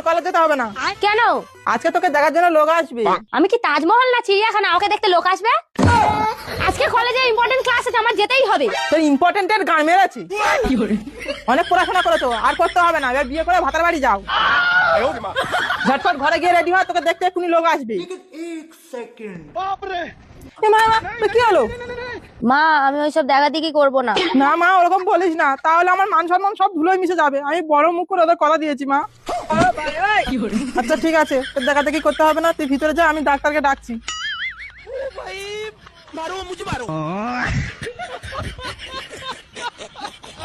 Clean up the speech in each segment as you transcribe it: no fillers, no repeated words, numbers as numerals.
তোর কলেজ যেতে হবে না। কেন? আজকে তোকে দেখার জন্য লোক আসবে। আমি কি তাজমহল না চিড়িয়াখানা ওকে দেখতে লোক আসবে? আজকে কলেজে ইম্পর্টেন্ট ক্লাস আছে, আমার যেতেই হবে। তোর ইম্পর্টেন্টের গান মেরেছি। অনেক পড়াশোনা করেছো, আর করতে হবে না, এবার বিয়ে করে ভাতার বাড়ি যাও। ঝটপট ঘরে গিয়ে রেডি হয়, তোকে দেখতে এক্ষুনি লোক আসবে। এ মা, কি হলো? মা আমি ওইসব দেখাদেখি করবো না। না মা, ওরকম বলিস না, তাহলে আমার মান সম্মান সব ধুলোয় মিশে যাবে। আমি বড় মুখ করে ওদের কথা দিয়েছি মা। আচ্ছা ঠিক আছে, তোর দেখাদেখি করতে হবে না, তুই ভিতরে যা, আমি ডাক্তারকে ডাকছি।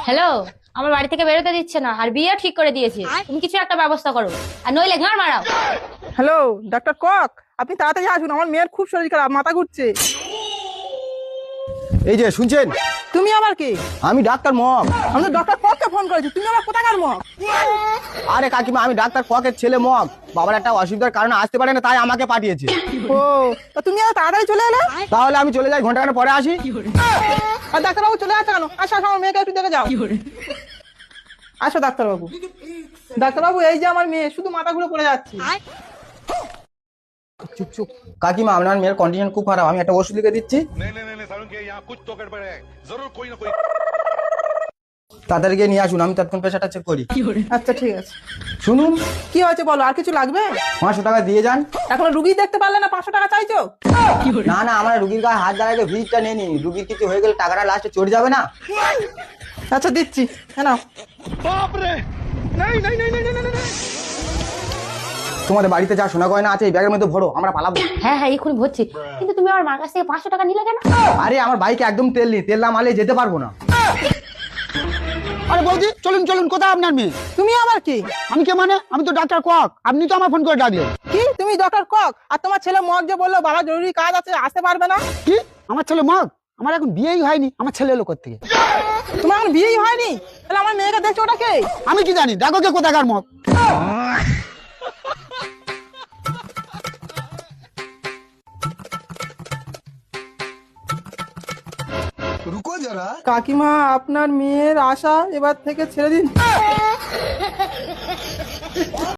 হ্যালো, আমার বাড়ি থেকে বেরোতে দিচ্ছে না, আর বিয়ে ঠিক করে দিয়েছে। তুমি কিছু একটা ব্যবস্থা করো, আর নইলে ঘাড় মারাও। হ্যালো ডাক্তার কক, আপনি তাড়াতাড়ি আসুন, আমার মেয়ের খুব শরীর খারাপ, মাথা ঘুরছে। এই যে শুনছেন, তুমি আবার কি? আমি ডাক্তার মম। আমি তো ডক্টর কককে ফোন করেছি, তুমি আবার কোথাকার মগ? আরে কাকিমা, আমি ডাক্তার ককের ছেলে মম। বাবার একটা অসুবিধার কারণে আসতে পারে না, তাই আমাকে পাঠিয়েছে। ও, তা তুমি আর তাড়াতাড়ি চলে এলে। তাহলে আমি চলে যাই, ঘন্টাখানেক পরে আসি। আর ডাক্তারবাবু চলে আসছে কেন? আসো আসো, আমার মেয়েকে একটু দেখে যাও। আসো ডাক্তারবাবু। ডাক্তারবাবু, এই যে আমার মেয়ে, শুধু মাথা ঘুরে পড়ে যাচ্ছে। চুপ চুপ। কাকিমা, আপনার মেয়ের কন্ডিশন খুব খারাপ, আমি একটা ওষুধ লিখে দিচ্ছি। नहीं सारुण के यहाँ कुछ तो गड़बड़ है जरूर कोई ना कोई। তাড়াতাড়ি গিয়ে নিয়ে আসুন, আমি তৎক্ষণ পেশাটা চেক করি। আচ্ছা ঠিক আছে। শুনুন, কি হয়েছে বলো, আর কিছু লাগবে? 500 টাকা দিয়ে যান। এখন রুগী দেখতে পারলে না, 500 টাকা চাইছো? না না, আমার রুগীর গায়ে হাত দাঁড়াকে ভিড়টা নেই নি, রুগীর কিছু হয়ে গেলে টাকাটা লাস্টে চড়ে যাবে না। আচ্ছা দিচ্ছি, হ্যাঁ নাও। बाप रे नहीं नहीं नहीं नहीं नहीं नहीं তোমাদের বাড়িতে যা সোনা গয়না আছে এই ব্যাগের মধ্যে ভরো, আমরা পালাবো। হ্যাঁ হ্যাঁ, এক্ষুনি ভরছি। কিন্তু তুমি আমার মার কাছ থেকে 500 টাকা নিলে কেন? আরে আমার বাইকে একদম তেল নেই, তেল না মারলে যেতে পারবো না। আরে বৌদি, চলুন চলুন, কোথায় আপনার মেয়ে? তুমি আবার কি? আমি কে মানে? আমি তো ডাক্তার কক, আপনি তো আমার ফোন করে ডাকলেন। কি তুমি ডক্টর কক? আর তোমার ছেলে মগ যে বললো বাবা জরুরি কাজ আছে, আসতে পারবে না? কি? আমার ছেলে মগ? আমার এখন বিয়েই হয়নি, আমার ছেলে এলো কোত্থেকে? তোমার এখন বিয়েই হয়নি, তাহলে আমার মেয়েকে দেখছো ওটা কে? আমি কি জানি, ডাকো কে কোথাকার মগ। কাকিমা, আপনার মেয়ের আশা এবার থেকে ছেড়ে দিন।